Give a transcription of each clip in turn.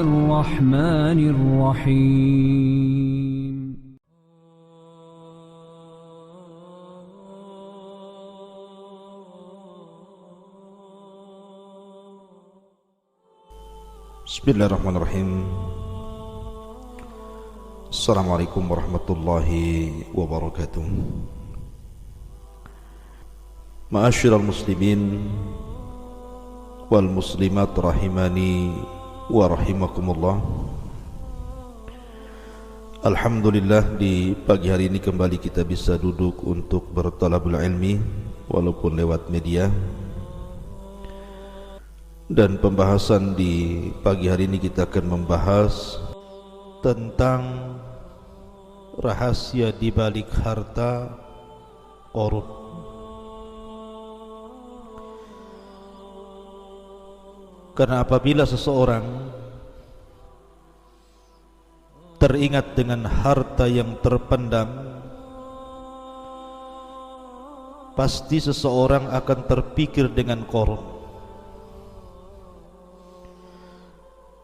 الرحمن الرحيم Bismillahirrahmanirrahim. Assalamualaikum warahmatullahi wabarakatuh. Ma'asyiral muslimin wal muslimat rahimani wa rahimakumullah. Alhamdulillah, di pagi hari ini kembali kita bisa duduk untuk bertalabul ilmi walaupun lewat media. Dan pembahasan di pagi hari ini kita akan membahas tentang rahasia di balik harta Qarun. Karena apabila seseorang teringat dengan harta yang terpendam, pasti seseorang akan terpikir dengan Qarun.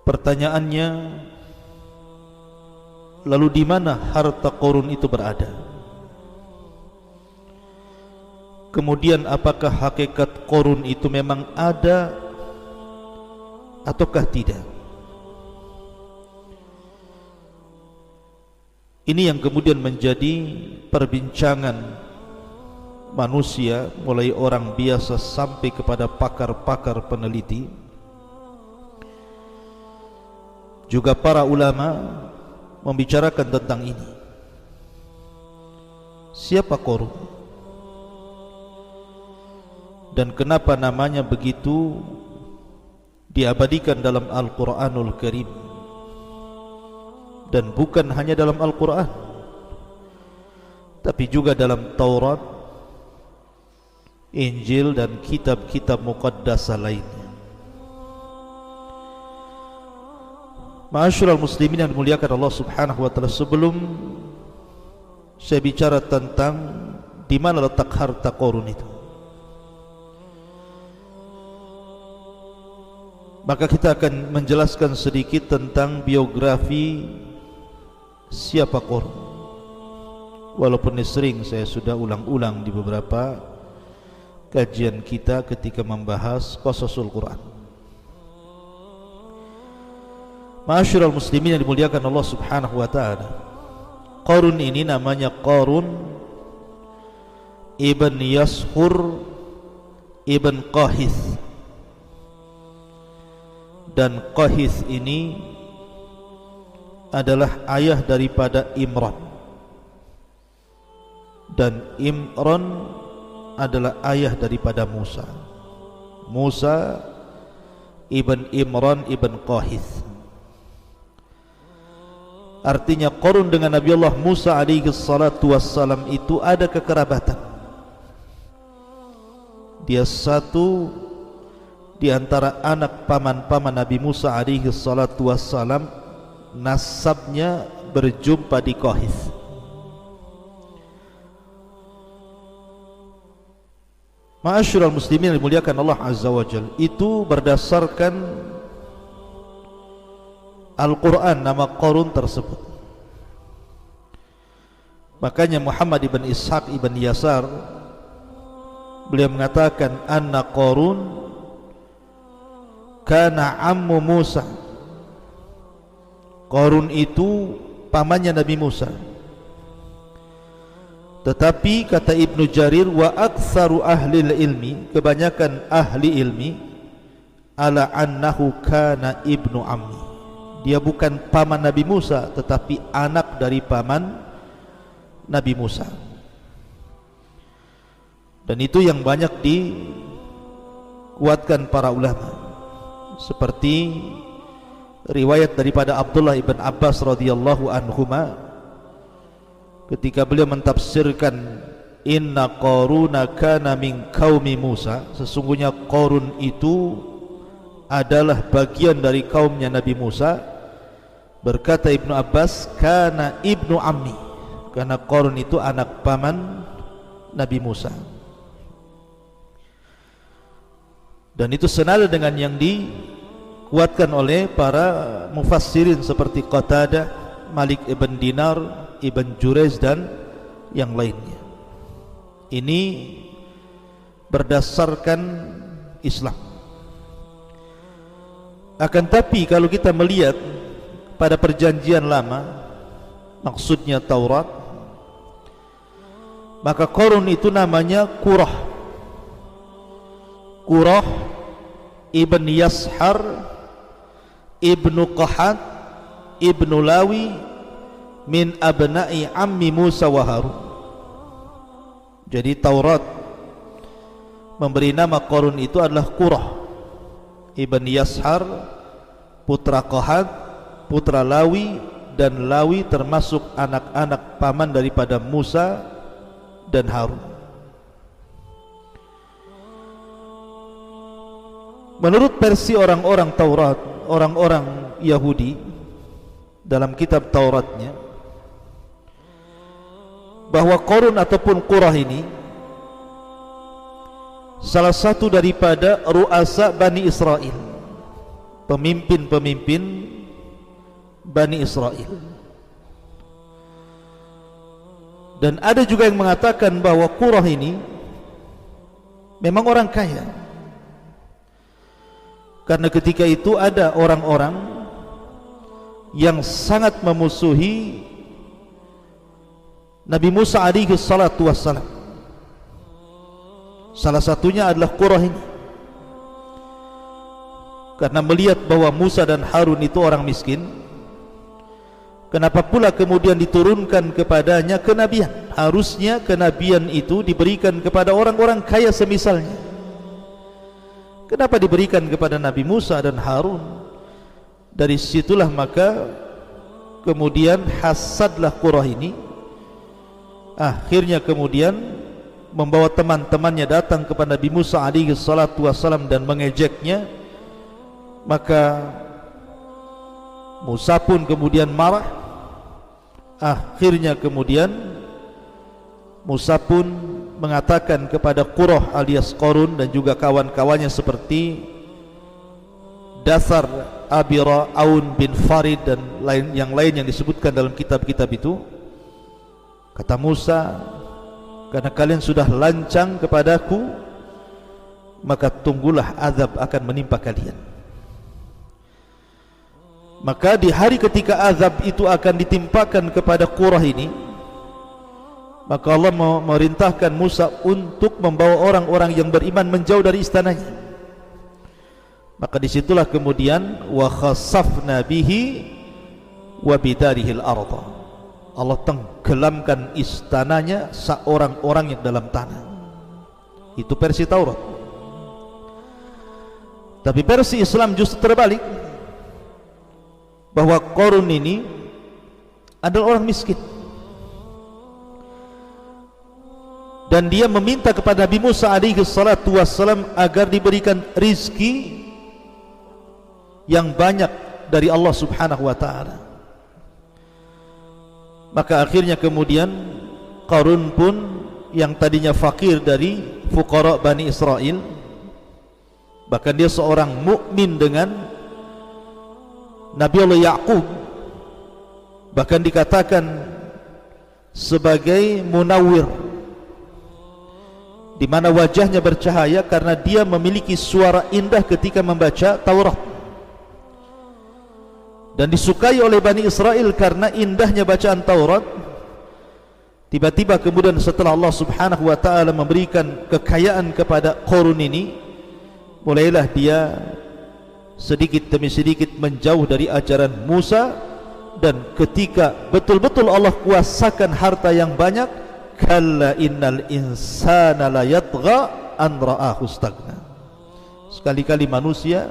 Pertanyaannya, lalu di mana harta Qarun itu berada? Kemudian apakah hakikat Qarun itu memang ada ataukah tidak? Ini yang kemudian menjadi perbincangan manusia, mulai orang biasa sampai kepada pakar-pakar peneliti. Juga para ulama membicarakan tentang ini. Siapa Qarun? Dan kenapa namanya begitu diabadikan dalam Al-Quranul Karim? Dan bukan hanya dalam Al-Quran, tapi juga dalam Taurat, Injil, dan kitab-kitab muqaddasah lainnya. Ma'asyiral muslimin yang dimuliakan Allah Subhanahu wa taala, sebelum saya bicara tentang di mana letak harta Qarun itu, maka kita akan menjelaskan sedikit tentang biografi siapa Qarun. Walaupun ini sering saya sudah ulang-ulang di beberapa kajian kita ketika membahas qasasul Quran. Ma'asyiral muslimin yang dimuliakan Allah Subhanahu wa taala, Qarun ini namanya Qarun ibn Yashur ibn Qahith. Dan Qahith ini adalah ayah daripada Imran, dan Imran adalah ayah daripada Musa. Musa ibn Imran ibn Qahith. Artinya Qarun dengan Nabi Allah Musa alaihi salatu wassalam itu ada kekerabatan. Dia satu di antara anak paman-paman Nabi Musa alaihi salatu wassalam, nasabnya berjumpa di Qahith. Ma'asyiral muslimin yang dimuliakan Allah Azza wa Jalla, itu berdasarkan Al-Quran nama Qarun tersebut. Makanya Muhammad ibn Ishaq ibn Yasar, beliau mengatakan anna Qarun kana ammu Musa. Qarun itu pamannya Nabi Musa. Tetapi kata Ibnu Jarir, wa aktsaru ahli ilmi, kebanyakan ahli ilmi, ala annahu kana ibnu ammi. Dia bukan paman Nabi Musa, tetapi anak dari paman Nabi Musa. Dan itu yang banyak dikuatkan para ulama, seperti riwayat daripada Abdullah ibn Abbas radhiyallahu anhuma, ketika beliau mentafsirkan inna Qaruna kana min qaumi Musa, sesungguhnya Qarun itu adalah bagian dari kaumnya Nabi Musa. Berkata Ibnu Abbas, kana ibnu ammi, karena Qarun itu anak paman Nabi Musa. Dan itu senada dengan yang di dikuatkan oleh para mufassirin seperti Qatadah, Malik ibn Dinar, Ibn Jurayz dan yang lainnya. Ini berdasarkan Islam. Akan tapi kalau kita melihat pada perjanjian lama, maksudnya Taurat, maka Qarun itu namanya Qurah. Qurah ibn Yashar ibnu Qahat ibnu Lawi min abna'i ammi Musa wa Harun. Jadi Taurat memberi nama Qarun itu adalah Qurah ibn Yashar, putra Qahat, putra Lawi, dan Lawi termasuk anak-anak paman daripada Musa dan Harun. Menurut versi orang-orang Taurat, orang-orang Yahudi dalam kitab Tauratnya, bahwa Qarun ataupun Qurah ini salah satu daripada ru'asa Bani Israel, pemimpin-pemimpin Bani Israel. Dan ada juga yang mengatakan bahwa Qurah ini memang orang kaya, karena ketika itu ada orang-orang yang sangat memusuhi Nabi Musa alaihi salatu wassalam. Salah satunya adalah Qurah ini, karena melihat bahwa Musa dan Harun itu orang miskin. Kenapa pula kemudian diturunkan kepadanya kenabian? Harusnya kenabian itu diberikan kepada orang-orang kaya semisalnya. Kenapa diberikan kepada Nabi Musa dan Harun? Dari situlah maka kemudian hasadlah Qurah ini. Akhirnya kemudian membawa teman-temannya datang kepada Nabi Musa alaihi salatu wassalam dan mengejeknya. Maka Musa pun kemudian marah. Akhirnya kemudian Musa pun mengatakan kepada Qurah alias Qarun dan juga kawan-kawannya seperti Dasar, Abira, Aun bin Farid dan yang lain yang disebutkan dalam kitab-kitab itu. Kata Musa, karena kalian sudah lancang kepadaku, maka tunggulah azab akan menimpa kalian. Maka di hari ketika azab itu akan ditimpakan kepada Qurah ini, maka Allah memerintahkan Musa untuk membawa orang-orang yang beriman menjauh dari istananya. Maka disitulah kemudian wa khasafna bihi wa bidarihil arda, Allah tenggelamkan istananya seorang-orang yang dalam tanah. Itu versi Taurat. Tapi versi Islam justru terbalik, bahwa Qarun ini adalah orang miskin, dan dia meminta kepada Nabi Musa alaihi salatu wassalam agar diberikan rizki yang banyak dari Allah subhanahu wa ta'ala. Maka akhirnya kemudian Qarun pun yang tadinya fakir dari fuqara Bani Israel, bahkan dia seorang mukmin dengan Nabi Allah Ya'qub, bahkan dikatakan sebagai munawwir, di mana wajahnya bercahaya karena dia memiliki suara indah ketika membaca Taurat, dan disukai oleh Bani Israel karena indahnya bacaan Taurat. Tiba-tiba kemudian setelah Allah subhanahu wa ta'ala memberikan kekayaan kepada Qarun ini, mulailah dia sedikit demi sedikit menjauh dari ajaran Musa. Dan ketika betul-betul Allah kuasakan harta yang banyak, kalla innal insana la yatgha an ra'ahu stagna, sekali-kali manusia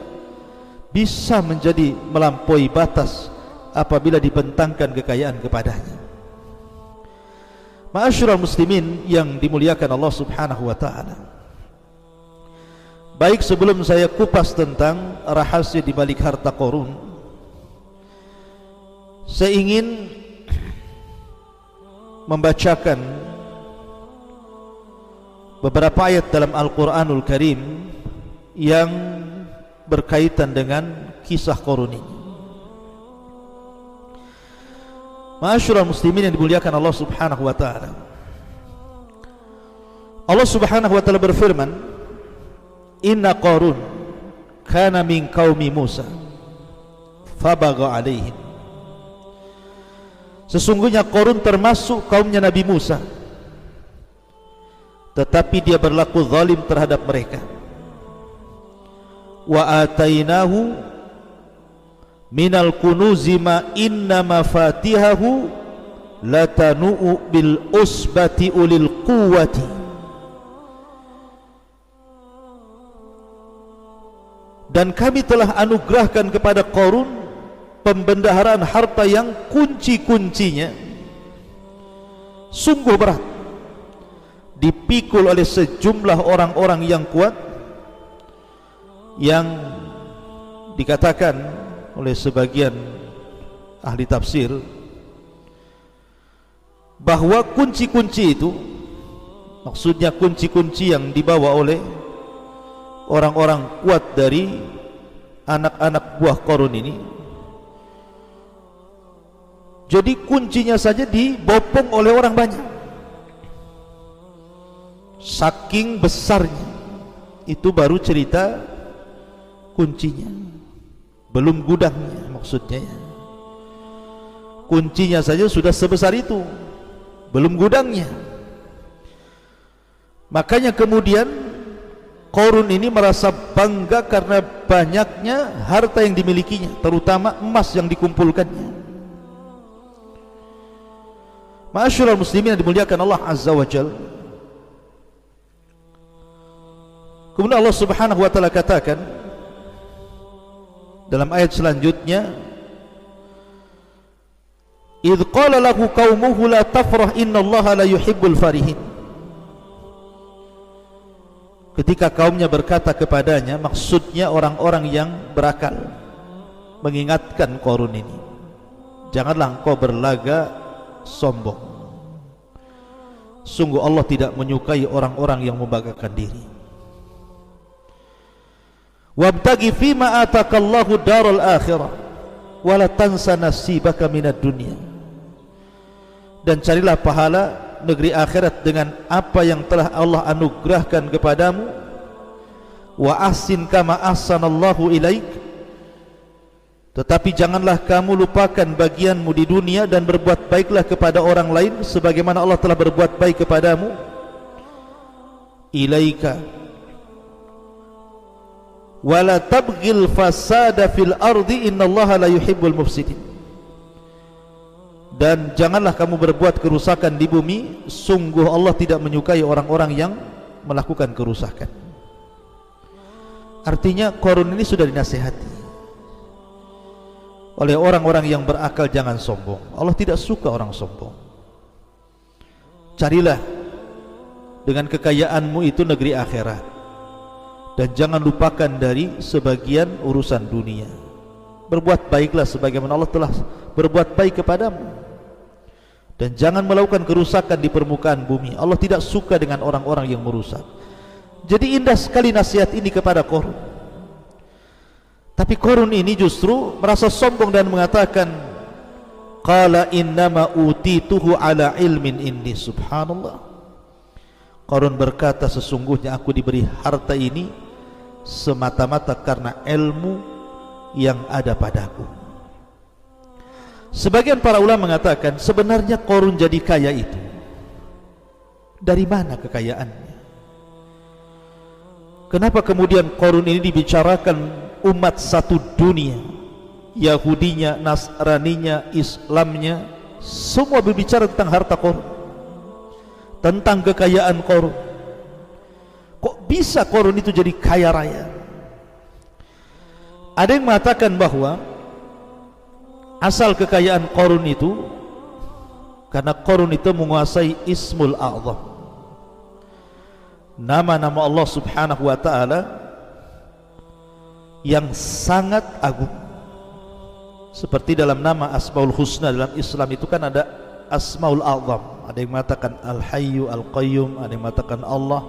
bisa menjadi melampaui batas apabila dibentangkan kekayaan kepadanya. Ma'asyiral muslimin yang dimuliakan Allah subhanahu wa ta'ala, baik sebelum saya kupas tentang rahasia di balik harta Qarun, saya ingin membacakan beberapa ayat dalam Al-Quranul Karim yang berkaitan dengan kisah Qarun ini. Ma'asyiral muslimin yang dimuliakan Allah Subhanahu wa taala. Allah Subhanahu wa taala berfirman, "Inna Qarun kana min qaumi Musa fabagha alaihim." Sesungguhnya Qarun termasuk kaumnya Nabi Musa, tetapi dia berlaku zalim terhadap mereka. Wa atainahu minal kunuzi ma inna mafatihahu latanu'u bil usbati ulil quwwati. Dan kami telah anugerahkan kepada Qarun pembendaharaan harta yang kunci-kuncinya sungguh berat, dipikul oleh sejumlah orang-orang yang kuat, yang dikatakan oleh sebagian ahli tafsir bahwa kunci-kunci itu maksudnya kunci-kunci yang dibawa oleh orang-orang kuat dari anak-anak buah Qarun ini. Jadi kuncinya saja dibopong oleh orang banyak, saking besarnya. Itu baru cerita kuncinya, belum gudangnya maksudnya. Kuncinya saja sudah sebesar itu, belum gudangnya. Makanya kemudian Qarun ini merasa bangga karena banyaknya harta yang dimilikinya, terutama emas yang dikumpulkannya. Ma'asyiral muslimin yang dimuliakan Allah Azza wa Jalla. Kemudian Allah Subhanahu wa taala katakan dalam ayat selanjutnya, "Idz qala lahu qaumuhu la tafrah innallaha la yuhibbul farihin." Ketika kaumnya berkata kepadanya, maksudnya orang-orang yang berakal, mengingatkan Qarun ini, "Janganlah engkau berlaga sombong. Sungguh Allah tidak menyukai orang-orang yang membanggakan diri. Wabtaghi fima atakallahu daral akhirah wala tansa nasibaka minad dunya." Dan carilah pahala negeri akhirat dengan apa yang telah Allah anugerahkan kepadamu. Wa ahsin kama ahsanallahu ilaik. Tetapi janganlah kamu lupakan bagianmu di dunia dan berbuat baiklah kepada orang lain sebagaimana Allah telah berbuat baik kepadamu. Ilaika wala tabghil fasada fil ardi innallaha la yuhibbul mufsidin. Dan janganlah kamu berbuat kerusakan di bumi, sungguh Allah tidak menyukai orang-orang yang melakukan kerusakan. Artinya Qarun ini sudah dinasihati oleh orang-orang yang berakal, jangan sombong. Allah tidak suka orang sombong. Carilah dengan kekayaanmu itu negeri akhirat, dan jangan lupakan dari sebagian urusan dunia. Berbuat baiklah sebagaimana Allah telah berbuat baik kepadamu, dan jangan melakukan kerusakan di permukaan bumi. Allah tidak suka dengan orang-orang yang merusak. Jadi indah sekali nasihat ini kepada Qarun. Tapi Qarun ini justru merasa sombong dan mengatakan, "Qala innama utituhu ala ilmin indi." Subhanallah. Qarun berkata, sesungguhnya aku diberi harta ini semata-mata karena ilmu yang ada padaku. Sebagian para ulama mengatakan, sebenarnya Qarun jadi kaya itu dari mana kekayaannya? Kenapa kemudian Qarun ini dibicarakan umat satu dunia, Yahudinya, Nasraninya, Islamnya, semua berbicara tentang harta Qarun, tentang kekayaan Qarun. Kok bisa Qarun itu jadi kaya raya? Ada yang mengatakan bahwa asal kekayaan Qarun itu karena Qarun itu menguasai Ismul A'zam, nama-nama Allah Subhanahu wa taala yang sangat agung. Seperti dalam nama Asmaul Husna dalam Islam itu kan ada Asmaul A'zam. Ada yang mengatakan Al-Hayyu Al-Qayyum, ada yang mengatakan Allah.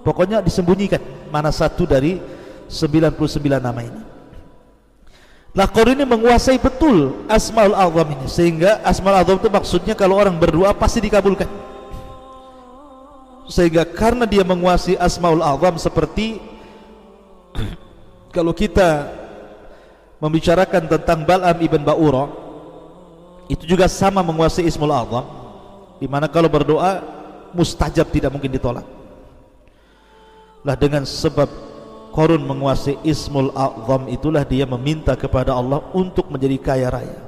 Pokoknya disembunyikan mana satu dari 99 nama ini. Lah Qarun ini menguasai betul Asmaul A'zam ini, sehingga Asmaul A'zam itu maksudnya kalau orang berdoa pasti dikabulkan. Sehingga karena dia menguasai Asmaul A'zam, seperti kalau kita membicarakan tentang Bal'am ibn Ba'ura, itu juga sama menguasai Ismul A'zam, dimana kalau berdoa mustajab, tidak mungkin ditolak. Lah dengan sebab Qarun menguasai Ismul A'zam itulah dia meminta kepada Allah untuk menjadi kaya raya,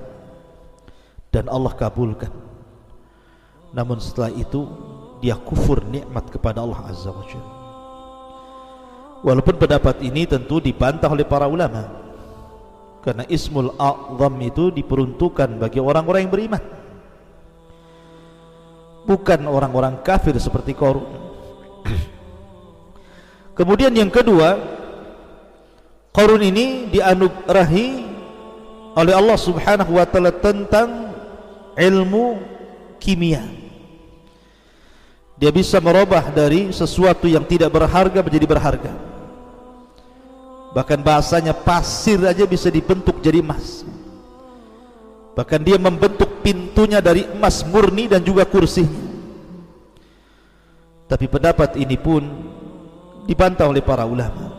dan Allah kabulkan. Namun setelah itu dia kufur nikmat kepada Allah Azza wa Jalla. Walaupun pendapat ini tentu dibantah oleh para ulama, karena Ismul A'zam itu diperuntukkan bagi orang-orang yang beriman, bukan orang-orang kafir seperti Qarun. Kemudian yang kedua, Qarun ini dianugerahi oleh Allah Subhanahu wa taala tentang ilmu kimia. Dia bisa merubah dari sesuatu yang tidak berharga menjadi berharga. Bahkan bahasanya pasir aja bisa dibentuk jadi emas. Bahkan dia membentuk pintunya dari emas murni dan juga kursinya. Tapi pendapat ini pun dibantah oleh para ulama.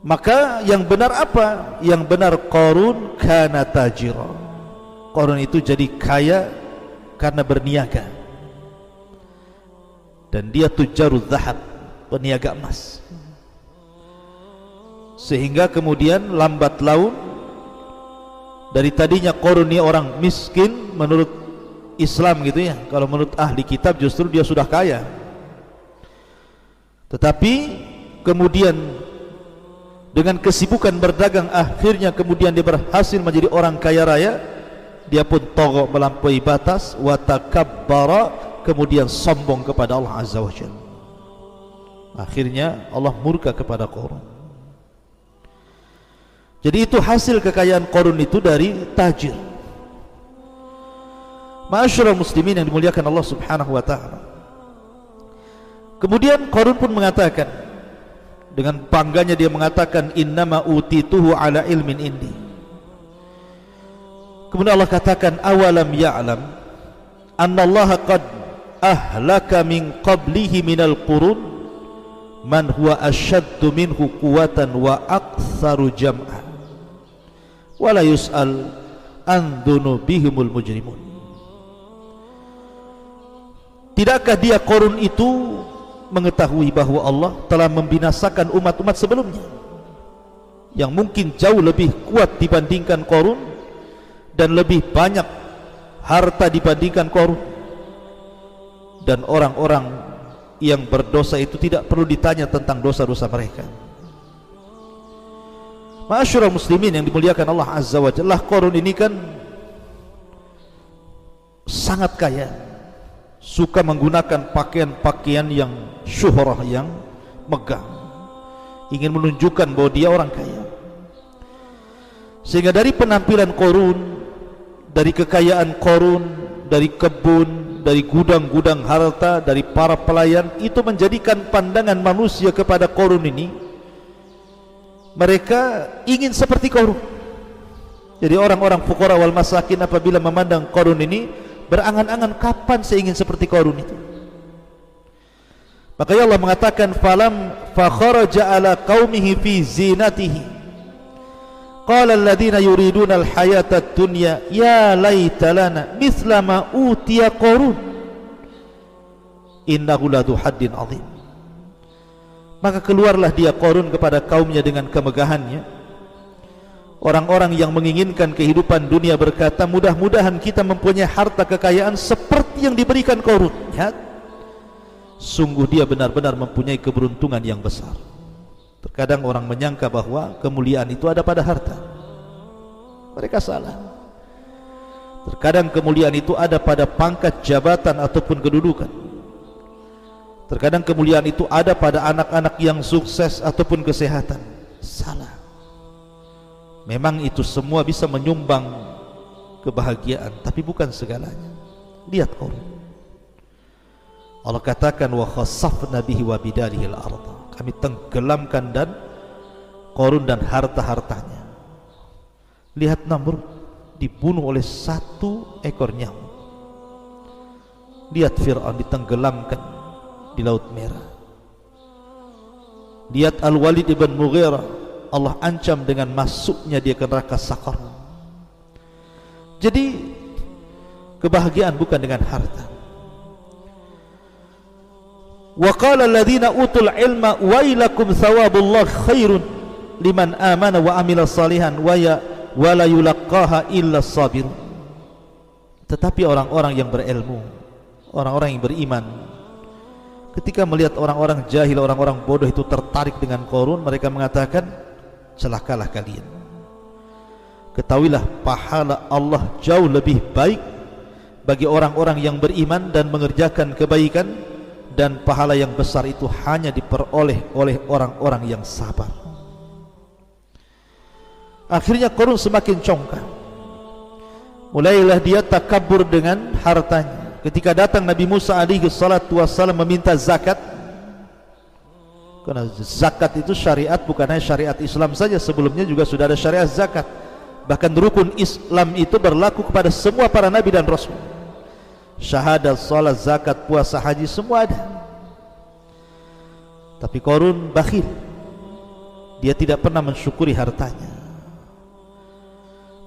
Maka yang benar apa? Yang benar Qarun kana tajira. Qarun itu jadi kaya karena berniaga, dan dia tujarul zahab, peniaga emas. Sehingga kemudian lambat laun, dari tadinya Qarun ini orang miskin menurut Islam gitu ya, kalau menurut ahli kitab justru dia sudah kaya. Tetapi kemudian dengan kesibukan berdagang, akhirnya kemudian dia berhasil menjadi orang kaya raya. Dia pun togok melampaui batas, wa takabbara, kemudian sombong kepada Allah Azza wa Jalla. Akhirnya Allah murka kepada Qarun. Jadi itu hasil kekayaan Qarun itu dari tajir. Ma'asyiral muslimin yang dimuliakan Allah Subhanahu wa taala. Kemudian Qarun pun mengatakan, dengan bangganya dia mengatakan, innama utituhu ala ilmin indi. Kemudian Allah katakan, awalam ya'lam annallaha qad ahlaka min qablihi minal qurun man huwa ashaddu minhu quwwatan wa aktsaru jam'a wa la yus'al an dzunubihimul mujrimun. Tidakkah dia Qarun itu mengetahui bahwa Allah telah membinasakan umat-umat sebelumnya yang mungkin jauh lebih kuat dibandingkan Qarun dan lebih banyak harta dibandingkan Qarun, dan orang-orang yang berdosa itu tidak perlu ditanya tentang dosa-dosa mereka. Ma'asyiral muslimin yang dimuliakan Allah Azza wa Jalla, Qarun ini kan sangat kaya, suka menggunakan pakaian-pakaian yang syuhrah, yang megah, ingin menunjukkan bahwa dia orang kaya. Sehingga dari penampilan Qarun, dari kekayaan Qarun, dari kebun, dari gudang-gudang harta, dari para pelayan, itu menjadikan pandangan manusia kepada Qarun ini, mereka ingin seperti Qarun. Jadi orang-orang fuqara wal masakin apabila memandang Qarun ini, berangan-angan kapan saya ingin seperti Qarun itu. Makanya Allah mengatakan, falam fakharaja ala qaumihi fi zinatihi qala alladhina yuriduna alhayata ad-dunya ya laita lana mithla ma utiya Qarun innahu ladzu haddin azim. Maka keluarlah dia Qarun kepada kaumnya dengan kemegahannya. Orang-orang yang menginginkan kehidupan dunia berkata, mudah-mudahan kita mempunyai harta kekayaan seperti yang diberikan Qarun. Ya, sungguh dia benar-benar mempunyai keberuntungan yang besar. Terkadang orang menyangka bahwa kemuliaan itu ada pada harta. Mereka salah. Terkadang kemuliaan itu ada pada pangkat jabatan ataupun kedudukan. Terkadang kemuliaan itu ada pada anak-anak yang sukses ataupun kesehatan. Salah. Memang itu semua bisa menyumbang kebahagiaan, tapi bukan segalanya. Lihat Qarun. Allah katakan, wa khassafna bihi wa bidarihi al-ardh. kami tenggelamkan dan Qarun dan harta-hartanya. Lihat Namrud dibunuh oleh satu ekor nyamuk. Lihat Fir'aun ditenggelamkan di Laut Merah. Lihat Al-Walid ibn Mughirah, Allah ancam dengan masuknya dia ke neraka Saqar. Jadi kebahagiaan bukan dengan harta. Wa qala alladziina utul ilma wailakum thawabullah khairun liman amana wa amila salihan wa la yulaqqaha illa sabirun. Tetapi orang-orang yang berilmu, orang-orang yang beriman, ketika melihat orang-orang jahil, orang-orang bodoh itu tertarik dengan Qarun, mereka mengatakan, celakalah kalian. Ketahuilah pahala Allah jauh lebih baik bagi orang-orang yang beriman dan mengerjakan kebaikan, dan pahala yang besar itu hanya diperoleh oleh orang-orang yang sabar. Akhirnya Qarun semakin congkak. Mulailah dia takabur dengan hartanya. Ketika datang Nabi Musa alaihi salatu wassalam meminta zakat, karena zakat itu syariat, bukan hanya syariat Islam saja, sebelumnya juga sudah ada syariat zakat. Bahkan rukun Islam itu berlaku kepada semua para nabi dan rasul. Syahadat, salat, zakat, puasa, haji, semua ada. Tapi Qarun bakhil, dia tidak pernah mensyukuri hartanya.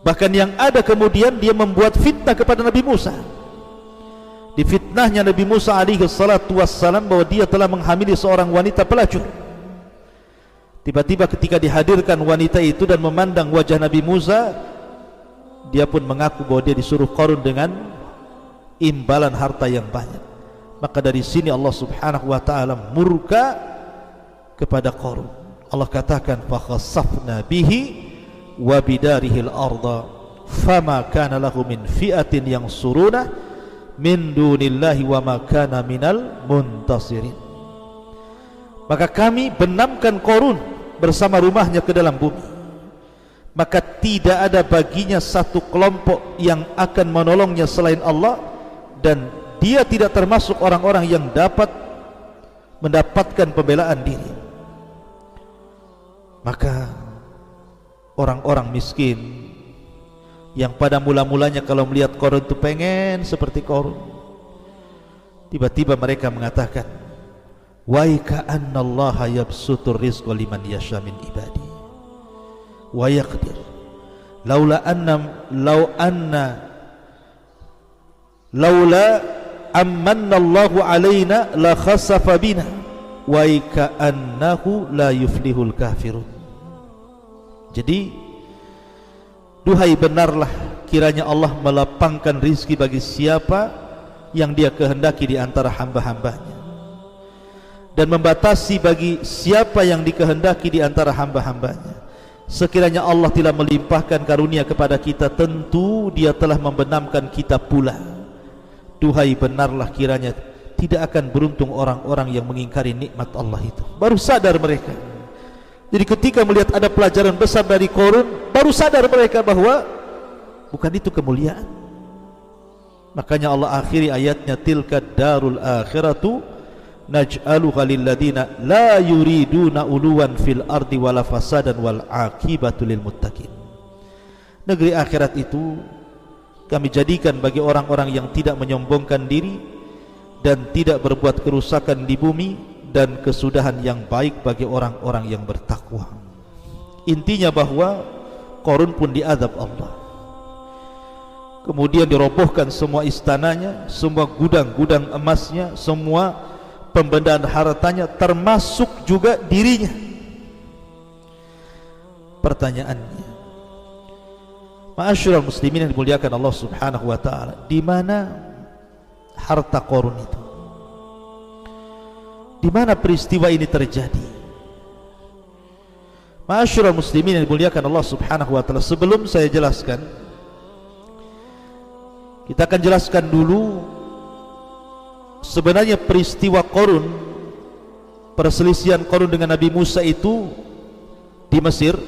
Bahkan yang ada kemudian dia membuat fitnah kepada Nabi Musa. Difitnahnya Nabi Musa alaihi salatu wassalam bahwa dia telah menghamili seorang wanita pelacur. Tiba-tiba ketika dihadirkan wanita itu dan memandang wajah Nabi Musa, dia pun mengaku bahwa dia disuruh Qarun dengan imbalan harta yang banyak. Maka dari sini Allah subhanahu wa ta'ala murka kepada Qarun. Allah katakan, fakhasafna bihi wa bidarihil arda fama kana lahu min fi'atin yang suruna min dunillahi wa ma kana minal muntasirin. Maka kami benamkan Qarun bersama rumahnya ke dalam bumi, maka tidak ada baginya satu kelompok yang akan menolongnya selain Allah, dan dia tidak termasuk orang-orang yang dapat mendapatkan pembelaan diri. Maka orang-orang miskin yang pada mula-mulanya kalau melihat Qarun itu pengen seperti Qarun, tiba-tiba mereka mengatakan, wa ka'anna Allah yabsutur rizqa liman yasha min ibadi wa yaqdir laula amanna Allahu alaina la khasafa bina wa ka'annahu la yuflihul kafirun. Jadi duhai benarlah kiranya Allah melapangkan rizki bagi siapa yang dia kehendaki di antara hamba-hambanya, dan membatasi bagi siapa yang dikehendaki di antara hamba-hambanya. Sekiranya Allah tidak melimpahkan karunia kepada kita, tentu dia telah membenamkan kita pula. Duhai benarlah kiranya tidak akan beruntung orang-orang yang mengingkari nikmat Allah itu. Baru sadar mereka. Jadi ketika melihat ada pelajaran besar dari Qarun, baru sadar mereka bahwa bukan itu kemuliaan. Makanya Allah akhiri ayatnya, tilka darul akhiratu naj'aluha lilladina la yuriduna uluwan fil ardi wala fasadan wal aqibatu lil muttaqin. Negeri akhirat itu kami jadikan bagi orang-orang yang tidak menyombongkan diri dan tidak berbuat kerusakan di bumi, dan kesudahan yang baik bagi orang-orang yang bertakwa. Intinya bahwa Qarun pun diazab Allah. Kemudian dirobohkan semua istananya, semua gudang-gudang emasnya, semua pembendaan hartanya, termasuk juga dirinya. Pertanyaannya, ma'asyiral muslimin yang dimuliakan Allah subhanahu wa ta'ala, di mana harta Qarun itu? Di mana peristiwa ini terjadi? Ma'asyiral muslimin yang dimuliakan Allah subhanahu wa ta'ala, sebelum saya jelaskan, kita akan jelaskan dulu sebenarnya peristiwa Qarun, perselisihan Qarun dengan Nabi Musa itu di Mesir,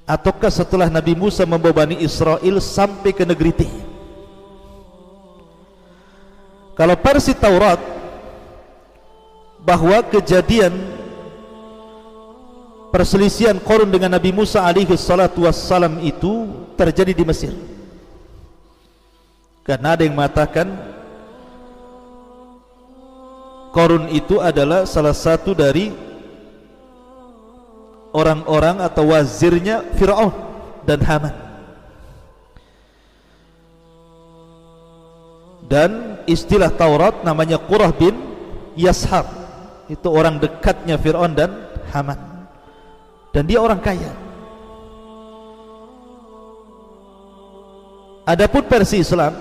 ataukah setelah Nabi Musa membawa Bani Israel sampai ke negeri Tih. Kalau versi Taurat, bahwa kejadian perselisihan Qarun dengan Nabi Musa alaihi salatu wassalam itu terjadi di Mesir. Karena ada yang mengatakan Qarun itu adalah salah satu dari orang-orang atau wazirnya Fir'aun dan Haman. Dan istilah Taurat namanya Qurah bin Yashar, itu orang dekatnya Fir'aun dan Haman, dan dia orang kaya. Adapun versi Islam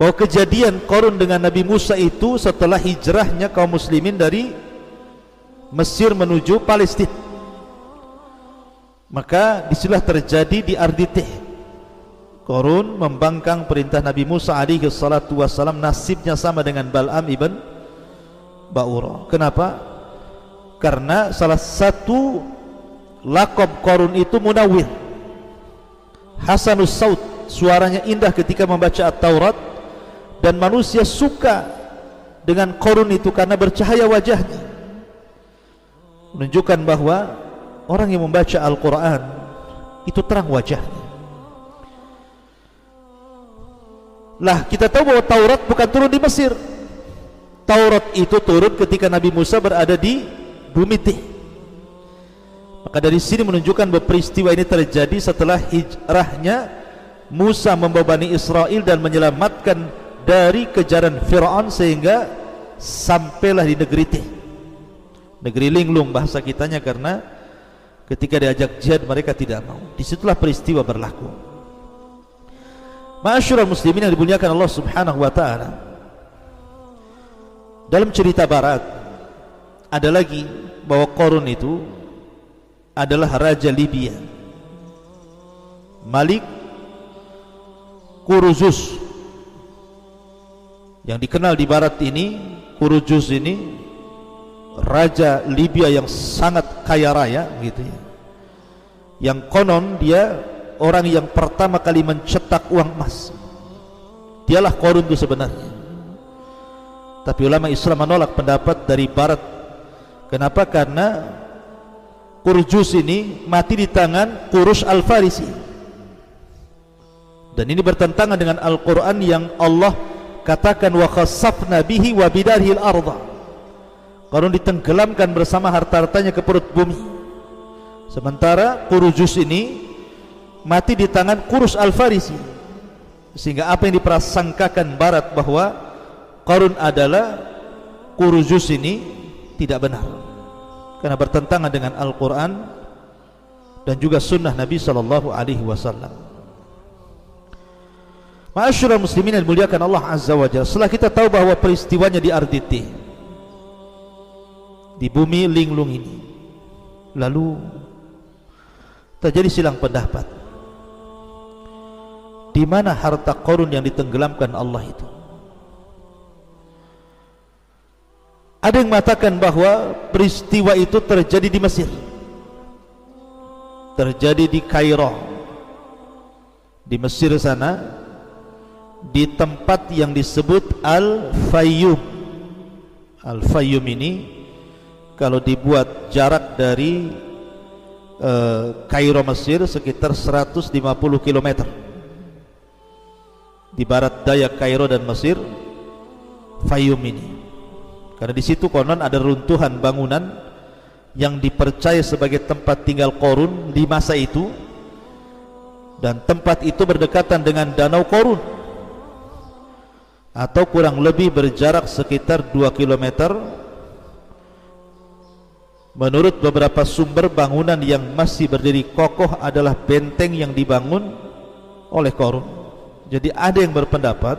bahwa kejadian Qarun dengan Nabi Musa itu setelah hijrahnya kaum muslimin dari Mesir menuju Palestina, maka disitulah terjadi di Arditih. Qarun membangkang perintah Nabi Musa alaihi salatu wassalam, nasibnya sama dengan Bal'am ibn Ba'ura. Kenapa? Karena salah satu lakob Qarun itu Munawwir, Hasanus Saut, suaranya indah ketika membaca At-Taurat, dan manusia suka dengan Qarun itu karena bercahaya wajahnya, menunjukkan bahwa orang yang membaca Al-Quran itu terang wajahnya. Lah, kita tahu bahwa Taurat bukan turun di Mesir. Taurat itu turun ketika Nabi Musa berada di bumi Tih. Maka dari sini menunjukkan bahwa peristiwa ini terjadi setelah hijrahnya Musa membawa Bani Israel dan menyelamatkan dari kejaran Fir'aun sehingga sampailah di negeri Tih, negeri linglung bahasa kitanya, karena ketika diajak jihad mereka tidak mau. Disitulah peristiwa berlaku. Ma'asyiral muslimin yang dimuliakan Allah subhanahu wa ta'ala, dalam cerita barat ada lagi bahwa Qarun itu adalah raja Libya, Malik Kuruzus, yang dikenal di barat ini. Kuruzus ini raja Libya yang sangat kaya raya gitu ya, yang konon dia orang yang pertama kali mencetak uang emas. Dialah Qarun itu sebenarnya. Tapi ulama Islam menolak pendapat dari barat. Kenapa? Karena Kuruzus ini mati di tangan Qurus Al-Farisi, dan ini bertentangan dengan Al-Quran yang Allah katakan wa khasafna bihi wa bidarhil arda. Qarun ditenggelamkan bersama harta-hartanya ke perut bumi. Sementara Kuruzus ini mati di tangan Qurus Al-Farisi, sehingga apa yang diprasangkakan barat bahwa Qarun adalah Kuruzus ini tidak benar, karena bertentangan dengan Al-Quran dan juga sunnah Nabi sallallahu alaihi wasallam. Ma'asyiral muslimin yang dimuliakan Allah azza wa jalla, setelah kita tahu bahwa peristiwanya di Arditih, di bumi linglung ini, lalu terjadi silang pendapat di mana harta Qarun yang ditenggelamkan Allah itu. Ada yang mengatakan bahwa peristiwa itu terjadi di Mesir, terjadi di Kairo, di Mesir sana, di tempat yang disebut Al-Fayyum. Al-Fayyum ini kalau dibuat jarak dari Kairo Mesir sekitar 150 km di barat daya Kairo dan Mesir, Fayyum ini. Karena di situ konon ada runtuhan bangunan yang dipercaya sebagai tempat tinggal Qarun di masa itu, dan tempat itu berdekatan dengan Danau Qarun, atau kurang lebih berjarak sekitar 2 km. Menurut beberapa sumber, bangunan yang masih berdiri kokoh adalah benteng yang dibangun oleh Qarun. Jadi ada yang berpendapat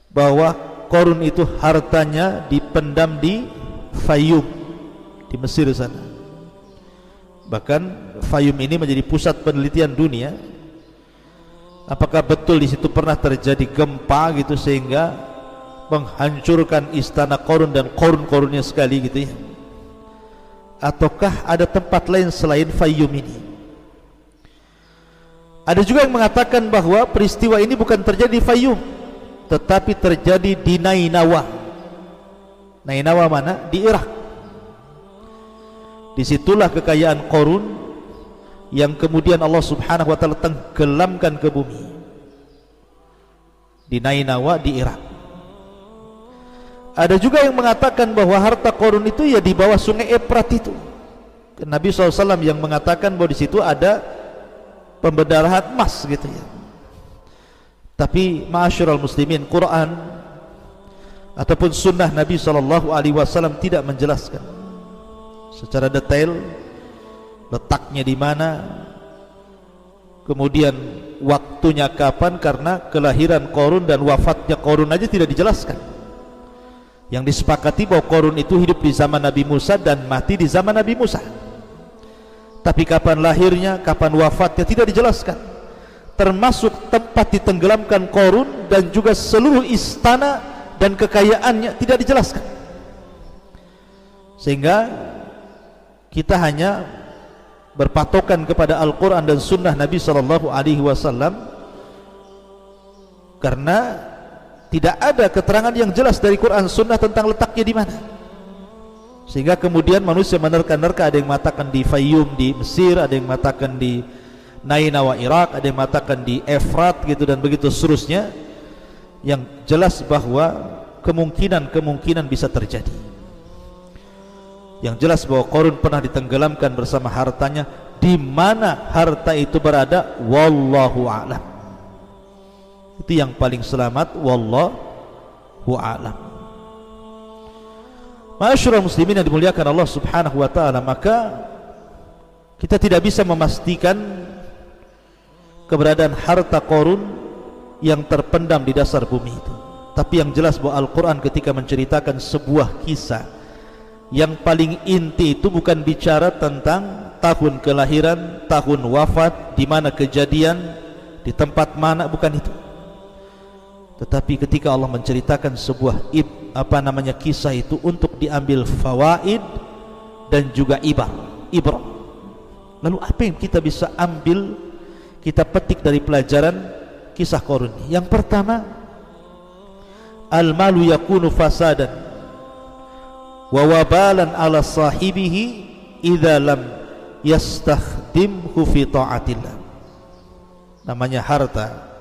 bahwa Qarun itu hartanya dipendam di Fayyum, di Mesir sana. Bahkan Fayyum ini menjadi pusat penelitian dunia. Apakah betul di situ pernah terjadi gempa gitu sehingga menghancurkan istana Qarun dan Qarun-Qarunnya sekali gitu ya? Ataukah ada tempat lain selain Fayyum ini? Ada juga yang mengatakan bahwa peristiwa ini bukan terjadi di Fayyum, tetapi terjadi di Nainawa. Nainawa mana? Di Irak. Disitulah kekayaan Qarun yang kemudian Allah subhanahu wa ta'ala tenggelamkan ke bumi, di Nainawa di Irak. Ada juga yang mengatakan bahwa harta Qarun itu ya di bawah sungai Efrat itu. Nabi SAW yang mengatakan bahwa di situ ada pembendarahan emas gitu ya. Tapi ma'asyiral muslimin, Quran ataupun sunnah Nabi SAW tidak menjelaskan secara detail letaknya di mana, kemudian waktunya kapan, karena kelahiran Qarun dan wafatnya Qarun aja tidak dijelaskan. Yang disepakati bahwa Qarun itu hidup di zaman Nabi Musa dan mati di zaman Nabi Musa. Tapi kapan lahirnya, kapan wafatnya tidak dijelaskan. Termasuk tempat ditenggelamkan Qarun dan juga seluruh istana dan kekayaannya tidak dijelaskan. Sehingga kita hanya berpatokan kepada Al-Quran dan Sunnah Nabi SAW, karena tidak ada keterangan yang jelas dari Quran Sunnah tentang letaknya di mana. Sehingga kemudian manusia menerka-nerka, ada yang mengatakan di Fayyum di Mesir, ada yang mengatakan di Nainawa Irak, ada yang mengatakan di Efrat gitu, dan begitu seterusnya. Yang jelas bahwa kemungkinan bisa terjadi. Yang jelas bahwa Qarun pernah ditenggelamkan bersama hartanya. Di mana harta itu berada, wallahu a'lam. Itu yang paling selamat, wallahu a'lam. Ma'asyiral muslimin yang dimuliakan Allah subhanahu wa ta'ala, maka kita tidak bisa memastikan keberadaan harta Qarun yang terpendam di dasar bumi itu. Tapi yang jelas bahwa Al-Quran ketika menceritakan sebuah kisah, yang paling inti itu bukan bicara tentang tahun kelahiran, tahun wafat, di mana kejadian, di tempat mana, bukan itu. Tetapi ketika Allah menceritakan sebuah kisah itu untuk diambil fawaid dan juga ibrah. Lalu apa yang kita bisa ambil, kita petik dari pelajaran kisah Qarun ini? Yang pertama, al-malu yakunu fasadan wa wabalan ala sahibihi idza lam yastakhdimhu fi ta'atillah. Namanya harta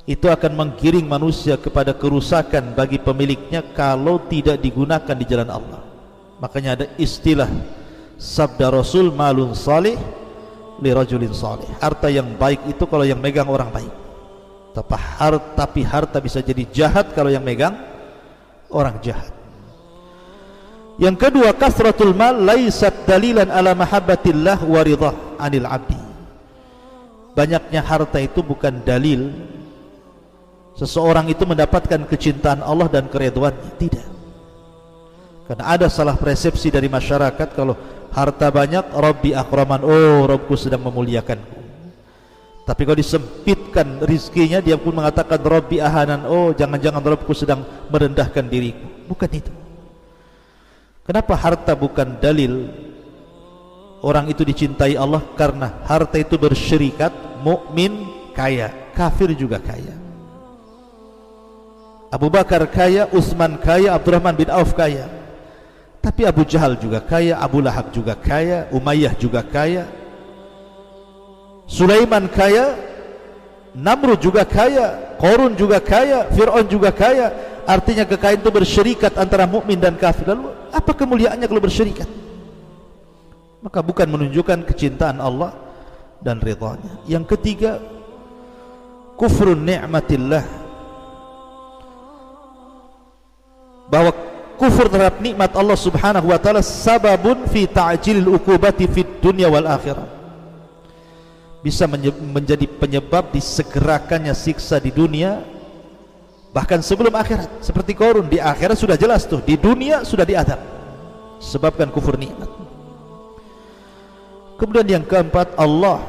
itu akan menggiring manusia kepada kerusakan bagi pemiliknya kalau tidak digunakan di jalan Allah. Makanya ada istilah sabda Rasul, malun salih li rajulin salih. Harta yang baik itu kalau yang megang orang baik. Tapi harta bisa jadi jahat kalau yang megang orang jahat. Yang kedua, kasratul mal laisat dalilan ala mahabbatillah wa ridha anil abdi. Banyaknya harta itu bukan dalil seseorang itu mendapatkan kecintaan Allah dan keridhaannya, tidak. Karena ada salah persepsi dari masyarakat, kalau harta banyak, Rabbi akraman, oh Rabbku sedang memuliakanku. Tapi kalau disempitkan rizkinya, dia pun mengatakan Rabbi ahanan, oh jangan-jangan Rabbku sedang merendahkan diriku. Bukan itu. Kenapa harta bukan dalil orang itu dicintai Allah? Karena harta itu bersyirikat, mukmin kaya, kafir juga kaya. Abu Bakar kaya, Utsman kaya, Abdurrahman bin Auf kaya. Tapi Abu Jahal juga kaya, Abu Lahab juga kaya, Umayyah juga kaya, Sulaiman kaya, Namrud juga kaya, Qarun juga kaya, Fir'aun juga kaya. Artinya kekayaan itu bersyirikat antara mukmin dan kafir. Lalu apa kemuliaannya kalau bersyirikat? Maka bukan menunjukkan kecintaan Allah dan ridhanya. Yang ketiga, kufrun ni'matillah, bahwa kufur terhadap nikmat Allah subhanahu wa ta'ala sababun fi ta'jilil uqubati fid dunya wal akhirah, bisa menjadi penyebab disegerakannya siksa di dunia bahkan sebelum akhirat. Seperti Qarun, di akhirat sudah jelas tuh, di dunia sudah diadab sebabkan kufur nikmat. Kemudian yang keempat, Allah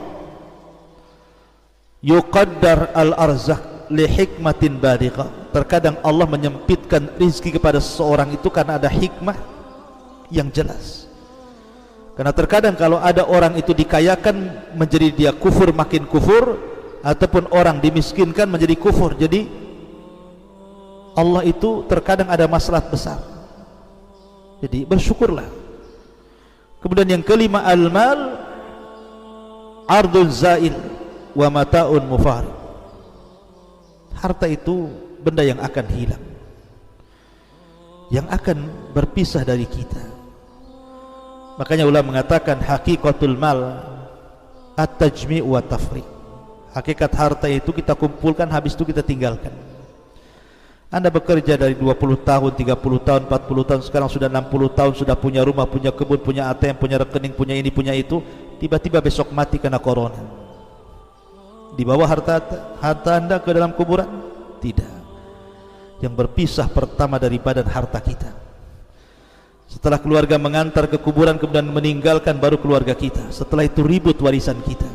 yuqaddar al-arzaq li hikmatin balighah. Terkadang Allah menyempitkan rizki kepada seseorang itu karena ada hikmah yang jelas. Karena terkadang kalau ada orang itu dikayakan menjadi dia kufur, makin kufur, ataupun orang dimiskinkan menjadi kufur. Jadi Allah itu terkadang ada maslahat besar. Jadi bersyukurlah. Kemudian yang kelima, al-mal ardun zail wa mata'un mufarid. Harta itu benda yang akan hilang, yang akan berpisah dari kita. Makanya ulama mengatakan hakikatul mal at-tajmi' wa tafriq. Hakikat harta itu kita kumpulkan, habis itu kita tinggalkan. Anda bekerja dari 20 tahun, 30 tahun, 40 tahun, sekarang sudah 60 tahun, sudah punya rumah, punya kebun, punya ATM, punya rekening, punya ini, punya itu. Tiba-tiba besok mati karena corona. Dibawa harta Anda ke dalam kuburan? Tidak. Yang berpisah pertama dari badan harta kita. Setelah keluarga mengantar ke kuburan, kemudian meninggalkan, baru keluarga kita. Setelah itu ribut warisan kita.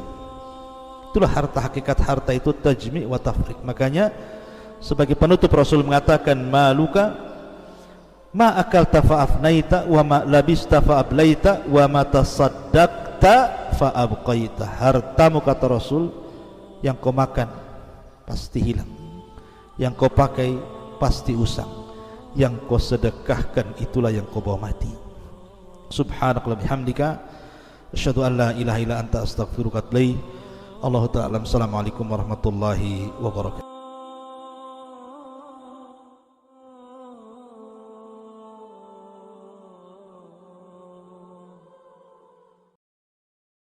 Itulah harta. Hakikat harta itu tajmi' wa tafriq. Makanya sebagai penutup Rasul mengatakan, maluka ma akalta fa'afnaita wa ma labista fa'ablaita wa ma tasaddaqta fa'abqaita. Hartamu, kata Rasul, yang kau makan pasti hilang, yang kau pakai pasti usang, yang kau sedekahkan itulah yang kau bawa mati. Subhanakallahumma bihamdika asyhadu an la ilaha illa anta astaghfiruka wa atubu ilaik. Allahu ta'ala. Assalamualaikum warahmatullahi wabarakatuh.